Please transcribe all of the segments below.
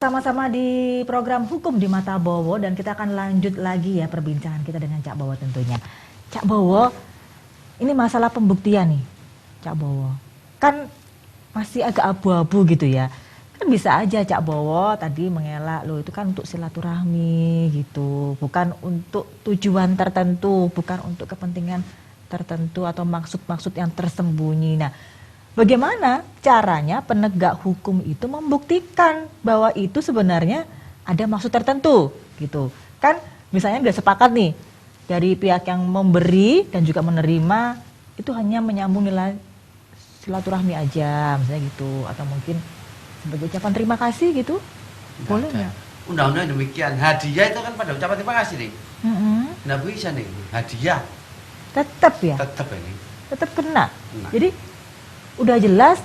Sama-sama di program Hukum di Mata Bowo dan kita akan lanjut lagi ya perbincangan kita dengan Cak Bowo tentunya. Cak Bowo, ini masalah pembuktian nih, Cak Bowo. Kan masih agak abu-abu gitu ya. Kan bisa aja Cak Bowo tadi mengelak, loh itu kan untuk silaturahmi gitu, bukan untuk tujuan tertentu, bukan untuk kepentingan tertentu atau maksud-maksud yang tersembunyi. Nah, bagaimana caranya penegak hukum itu membuktikan bahwa itu sebenarnya ada maksud tertentu gitu. Kan misalnya udah sepakat nih dari pihak yang memberi dan juga menerima itu hanya menyambung nilai silaturahmi aja misalnya gitu, atau mungkin sebagai ucapan terima kasih gitu. Boleh nggak? Undang-undang demikian. Hadiah itu kan pada ucapan terima kasih nih. Nggak bisa nih. Hadiah Tetap ya? tetap ini. Tetap kena. Kena. Jadi udah jelas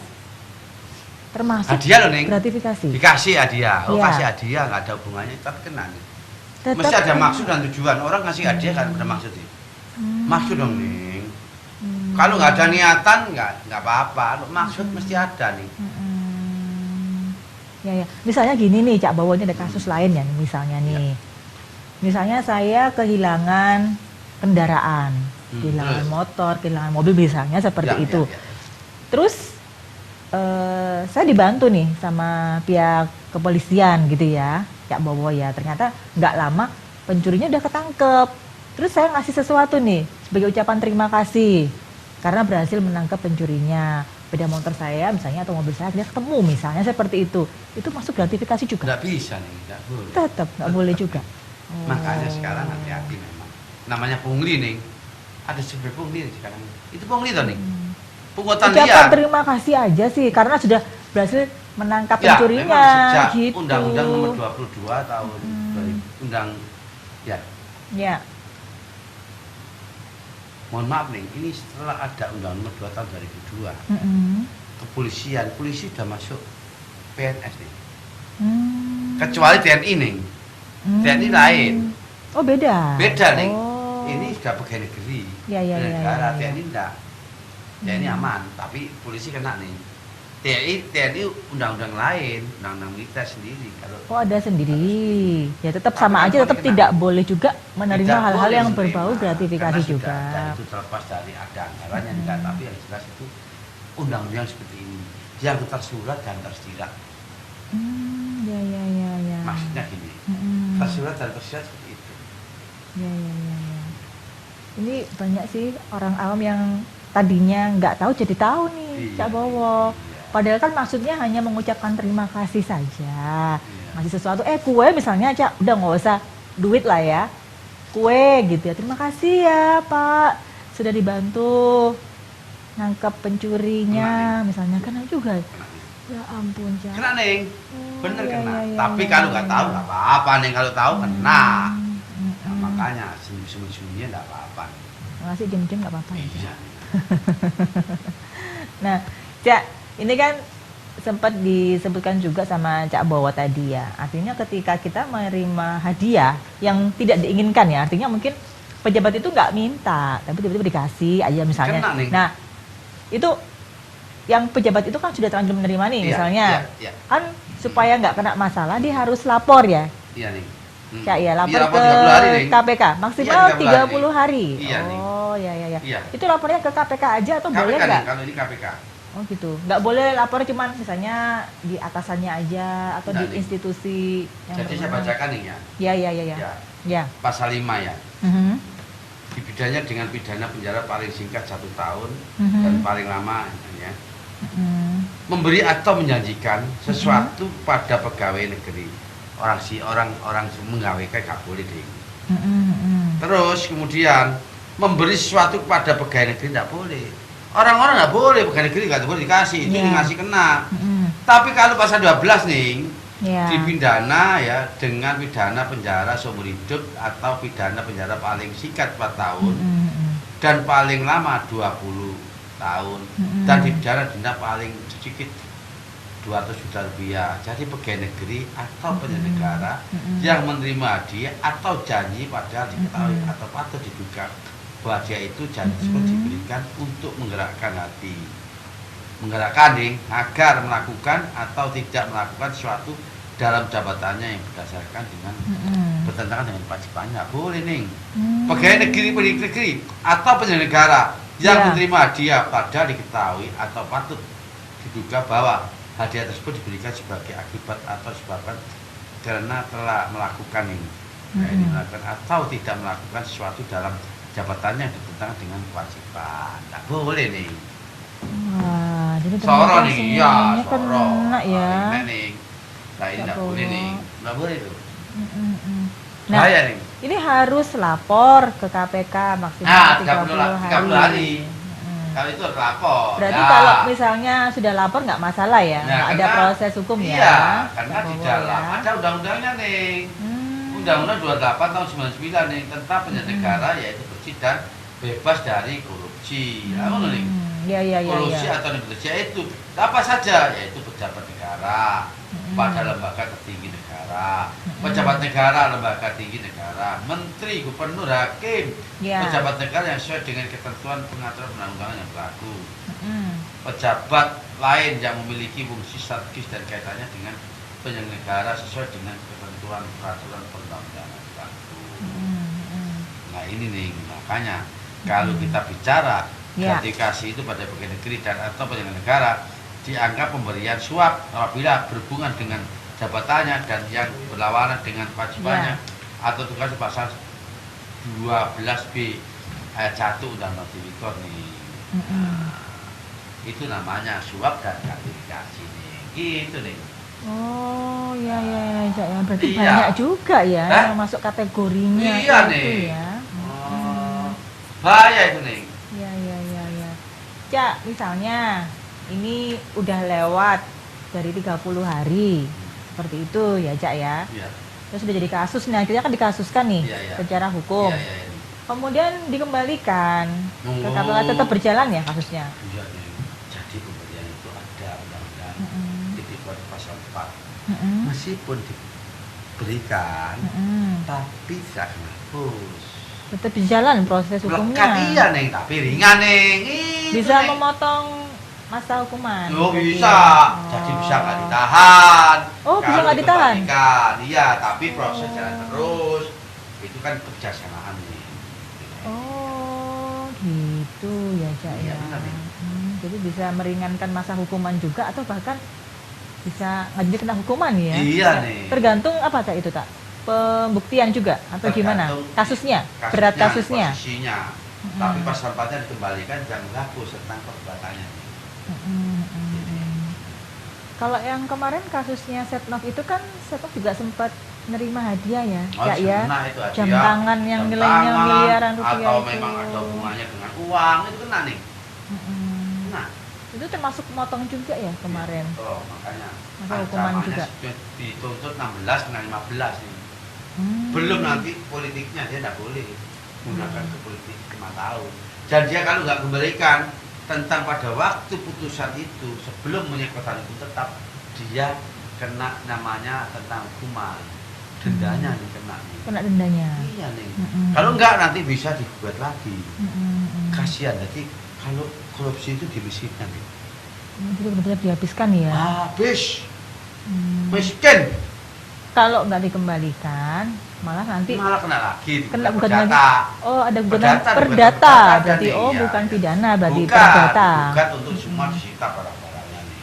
termasuk Hadiah loh nih. gratifikasi. Dikasih hadiah. Oh, Iya. kasih hadiah nggak ada hubungannya, tapi kena nih. Tetap Mesti ada kena. maksud dan tujuan. Orang ngasih hadiah kan ada maksud sih. Maksud dong nih. Kalau nggak ada niatan nggak apa-apa. Kalau maksud mesti ada nih. Ya, ya. Misalnya gini nih, Cak Bowo, ini ada kasus lain ya, misalnya nih. Misalnya saya kehilangan kendaraan, kehilangan terus? motor, kehilangan mobil misalnya seperti Ya, itu. ya, ya. Terus saya dibantu nih sama pihak kepolisian gitu ya, Cak Bowo ya. Ternyata nggak lama pencurinya udah ketangkep. Terus saya ngasih sesuatu nih sebagai ucapan terima kasih karena berhasil menangkap pencurinya. Beda motor saya misalnya atau mobil saya dia ketemu misalnya seperti itu. Itu masuk gratifikasi juga? Nggak bisa nih, nggak boleh. Tetap nggak boleh juga. Makanya sekarang hati-hati memang. Namanya pungli nih. Ada sebenarnya pungli nih sekarang. Itu pungli toh nih. Pungutan Ucapan liar. terima kasih aja sih karena sudah berhasil menangkap Ya, pencurinya memang sejak gitu. Undang-Undang nomor 22 tahun 2000, undang ya. Ya. Mohon maaf nih, ini setelah ada Undang nomor 2 tahun 2002. Kepolisian, polisi sudah masuk PNS nih. Kecuali TNI nih. TNI lain. Oh beda. Beda nih. Oh. Ini sudah pegawai negeri. Ya, ya, ya, Negara, ya, ya. TNI enggak. TNI aman, tapi polisi kena nih. TNI undang-undang lain, undang-undang militer sendiri. Kalau Oh ada sendiri. Ya tetap Tapi sama kan aja, tetap boleh tidak kena. boleh juga menerima tidak hal-hal boleh yang menerima, berbau gratifikasi karena sudah juga. ada, itu terlepas dari ada anggarannya enggak, tapi yang jelas itu undang-undang seperti ini yang tersurat dan tersirat. Ya, ya, ya, ya. Maksudnya gini, tersurat dan tersirat seperti itu. Ya, ya, ya, ya. Ini banyak sih orang awam yang tadinya nggak tahu jadi tahu nih, Iya, Cak Bowo. iya. Padahal kan maksudnya hanya mengucapkan terima kasih saja. Iya. Masih sesuatu, kue misalnya, Cak, udah nggak usah duit lah ya. Kue gitu ya, terima kasih ya Pak, sudah dibantu nangkap pencurinya, misalnya kan juga. Kena nih. Ya ampun, Cak. Kena nih, bener iya, kena. iya, iya, Tapi iya, kalau iya, nggak tahu iya. nggak apa-apa nih, kalau tahu kena. Ya, Hmm. makanya sembunyi-sembunyinya nggak apa-apa. Masih jam-jam nggak apa-apa ya, Cak? Iya. Nah, Cak, ini kan sempat disebutkan juga sama Cak Bowo tadi ya. Artinya ketika kita menerima hadiah yang tidak diinginkan ya, artinya mungkin pejabat itu nggak minta, tapi tiba-tiba dikasih aja misalnya. Kena nih. Nah, itu yang pejabat itu kan sudah terlanjur menerima nih Iya, misalnya. iya, iya. Kan supaya nggak kena masalah dia harus lapor ya. Iya nih. Cak ya, lapor Iya, ke 30 hari nih. KPK maksimal Iya, 30 hari. Iya, nih. Oh, ya, ya, ya. Iya. Itu lapornya ke KPK aja atau boleh KPK nih, nggak? kalau ini KPK. Oh gitu, nggak boleh lapor cuman misalnya di atasannya aja atau Nggak di nih. institusi yang Jadi saya berwenang. bacakan nih ya. Ya, ya, ya, ya. Ya. Ya. Pasal 5 ya. Mhm. Dipidana dengan pidana penjara paling singkat 1 tahun Mhm. dan paling lama ya. Mhm. Memberi atau menjanjikan sesuatu pada pegawai negeri. Orang menggawekan nggak boleh deh. Mhm. Terus kemudian memberi sesuatu kepada pegawai negeri nggak boleh. Orang-orang nggak boleh, pegawai negeri nggak boleh dikasih, itu Iya. dikasih kena. Mhm. Tapi kalau pasal 12 nih, Ya. dipidana ya dengan pidana penjara seumur hidup atau pidana penjara paling singkat 4 tahun Mhm. dan paling lama 20 tahun dan dipidana denda paling sedikit 200 juta rupiah. Jadi pegawai negeri atau penyelenggara yang menerima hadiah atau janji padahal diketahui atau patut diduga bahwa dia itu janji tersebut diberikan untuk menggerakkan hati, menggerakkan nih agar melakukan atau tidak melakukan suatu dalam jabatannya yang berdasarkan dengan bertentangan dengan kewajibannya. Boleh nih. Pegawai negeri atau penyelenggara negara yang menerima hadiah pada diketahui atau patut diduga bahwa hadiah tersebut diberikan sebagai akibat atau disebabkan karena telah melakukan ini, melakukan atau tidak melakukan sesuatu dalam jabatannya yang bertentangan dengan kewajiban. Tidak boleh nih. Wah, jadi Soro nih, ya, kena ya. Ini nih. Nah, ini tidak boleh nih. Tidak boleh itu. Nah, Bahaya nih. ini harus lapor ke KPK maksimal Nah, 30 hari. Kalau itu harus lapor. Berarti kalau misalnya sudah lapor nggak masalah ya, nggak ada proses hukum ya? Iya, karena di dalam ada undang-undangnya nih. Undang-Undang 28 tahun 99 nih tentang penyelenggara negara yaitu bersih dan bebas dari korupsi. Korupsi atau negosiasi itu apa saja, yaitu pejabat negara pada lembaga tertinggi negara, pejabat negara lembaga tinggi negara, menteri, gubernur, hakim, pejabat negara yang sesuai dengan ketentuan pengaturan perundang-undangan yang berlaku, pejabat lain yang memiliki fungsi strategis dan kaitannya dengan penyelenggara negara sesuai dengan ketentuan peraturan perundang-undangan yang berlaku. Nah ini nih makanya kalau kita bicara gratifikasi itu pada pegawai negeri dan atau penyelenggara negara dianggap pemberian suap apabila berhubungan dengan jabatannya dan yang berlawanan dengan kewajibannya atau tugas pasal 12B ayat 1 Undang-Undang Tipikor nih. Itu namanya suap dan gratifikasi nih. Gitu nih. Oh ya berarti banyak juga ya yang masuk kategorinya itu ya. Bahaya itu nih. Ya. Cak, misalnya ini udah lewat dari 30 hari seperti itu ya Cak ya. Terus sudah jadi kasus, nah kita kan dikasuskan nih secara hukum. Kemudian dikembalikan ke KPK, tetap berjalan ya kasusnya. Iya nih. Jadi pemberian itu ada undang-undang Tipikor pasal 4. Meskipun diberikan tapi tidak hapus. Tetap berjalan proses hukumnya. Iya neng, tapi ringan neng. Bisa memotong masa hukuman. Oh bisa, jadi bisa nggak ditahan. Oh bisa nggak ditahan? Iya, tapi proses jalan terus. Itu kan kebijaksanaan nih. Oh gitu ya Cak ya. Jadi bisa meringankan masa hukuman juga atau bahkan bisa ngajuin kena hukuman ya? Iya nih. Tergantung apa Cak itu tak? Pembuktian juga atau gimana? Kasusnya, berat kasusnya. Posisinya. Tapi pas sampahnya dikembalikan jangan mengaku tentang perbuatannya. Kalau yang kemarin kasusnya Setnov itu kan Setnov juga sempat nerima hadiah ya, ya. Jam tangan yang nilainya miliaran rupiah atau memang ada hubungannya dengan uang itu kena nih. Nah, itu termasuk motong juga ya kemarin. Makanya masa hukuman juga dituntut 16 kena 15 nih. Belum nanti politiknya dia tidak boleh menggunakan ke politik 5 tahun. Dan dia kalau nggak kembalikan tentang pada waktu putusan itu sebelum menyatakan hukum tetap dia kena namanya tentang hukuman dendanya nih kena dendanya. Iya nih. Kalau enggak nanti bisa digugat lagi. Kasihan. Jadi kalau korupsi itu dimiskinkan nih. Jadi benar-benar dihabiskan ya. Habis. Miskin. Kalau nggak dikembalikan malah nanti kena lagi. Kena bukan lagi. Oh ada gugatan perdata. Berarti bukan pidana berarti perdata. Bukan untuk semua disita barang-barangnya nih.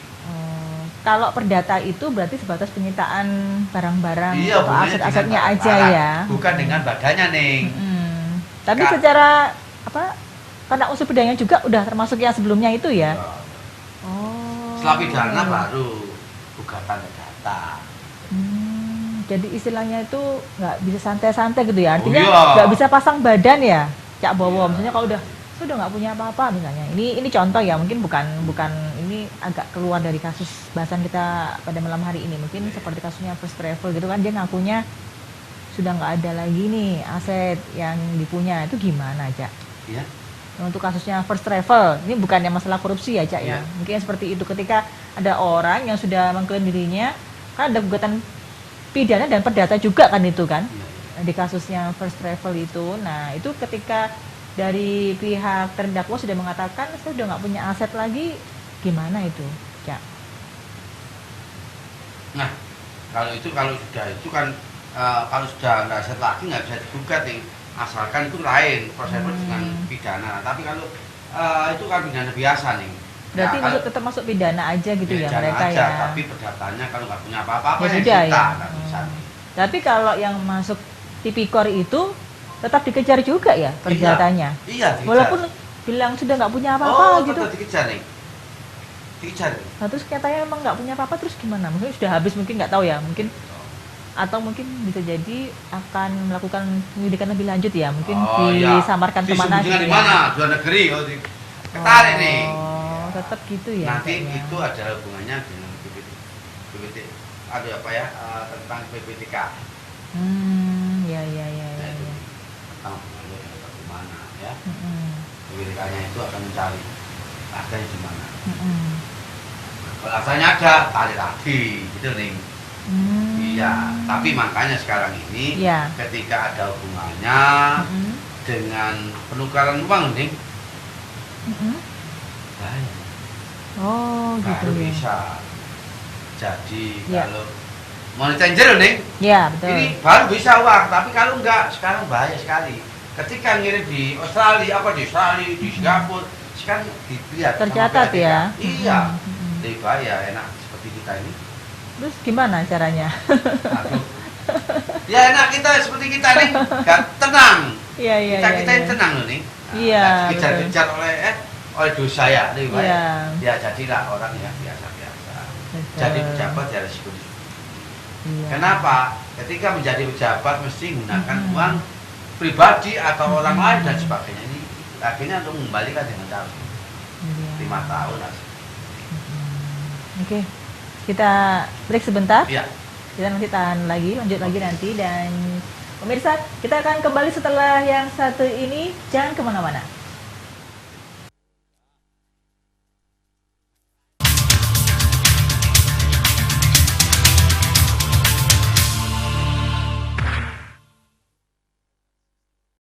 Kalau perdata itu berarti sebatas penyitaan barang-barang atau aset-asetnya aja ya. Bukan dengan badannya nih. Tapi secara karena unsur pidananya juga udah termasuk yang sebelumnya itu ya. Setelah pidana baru gugatan perdata. Jadi istilahnya itu nggak bisa santai-santai gitu ya, artinya nggak bisa pasang badan ya Cak Bowo. Misalnya kalau sudah nggak punya apa-apa misalnya, ini contoh ya, mungkin bukan ini agak keluar dari kasus bahasan kita pada malam hari ini, mungkin seperti kasusnya First Travel gitu kan, dia ngakunya sudah nggak ada lagi nih aset yang dipunya, itu gimana Cak? Iya. Untuk kasusnya First Travel, ini bukannya masalah korupsi ya Cak ya, mungkin seperti itu, ketika ada orang yang sudah mengklaim dirinya, kan ada gugatan pidana dan perdata juga kan itu kan di kasusnya First Travel itu. Nah itu ketika dari pihak terdakwa sudah mengatakan saya sudah nggak punya aset lagi, gimana itu Cak? Nah kalau sudah itu kan kalau sudah nggak sehat lagi nggak bisa digugat nih, asalkan itu lain prosesnya dengan pidana. Tapi kalau itu kan pidana biasa nih. Berarti Nah, tetap masuk pidana aja gitu ya pidana mereka aja, ya. tapi perdatanya kalau nggak punya apa-apa Ya ya sudah kita ya. nggak bisa nih. Tapi kalau yang masuk tipikor itu tetap dikejar juga ya perdatanya. Iya, dikejar. Walaupun bilang sudah nggak punya apa-apa gitu. Tetap dikejar nih. Dikejar. Nah, terus katanya emang nggak punya apa-apa, terus gimana? Mungkin sudah habis, mungkin nggak tahu ya, mungkin atau mungkin bisa jadi akan melakukan penyelidikan lebih lanjut ya, mungkin disamarkan kemana gitu gitu di mana? Luar negeri kalau ketarik nih. Oh, tetap gitu ya. Nanti kayaknya. itu adalah hubungannya dengan BPT, ada apa ya tentang PPTK. Ya ya ya Nah, ya. itu ya. tentang hubungannya dengan kemana ya. Mm-mm. PPTK-nya itu akan mencari adanya di mana. Mm-mm. Kalau asalnya ada, tarik lagi, gitu nih. Iya, tapi makanya sekarang ini Ya. ketika ada hubungannya dengan penukaran uang nih, bahaya. Oh gitu Baru ya. bisa. Jadi Ya. kalau money changer nih, Ya betul. ini baru bisa uang, tapi kalau enggak sekarang bahaya sekali. Ketika ngirim di Australia, di Singapura, sekarang dilihat sama Tercatat PPTK. ya. Iya, lebih bahaya enak seperti kita ini. Terus gimana caranya? Aduh. Ya enak kita seperti kita nih, gak tenang. Iya iya Kita iya. kita yang tenang loh nih. Iya, Dikejar-kejar oleh dosa ya, lebih baik. Iya. Ya jadilah orang yang biasa-biasa. Betul. Jadi pejabat ya resiko. Iya. Kenapa? Ketika menjadi pejabat mesti menggunakan uang pribadi atau orang lain dan sebagainya. Ini akhirnya untuk mengembalikan dengan cara Iya. 5 tahun lah. Oke, kita break sebentar. Iya. Kita nanti lanjut lagi nanti, dan pemirsa kita akan kembali setelah yang satu ini, jangan kemana-mana.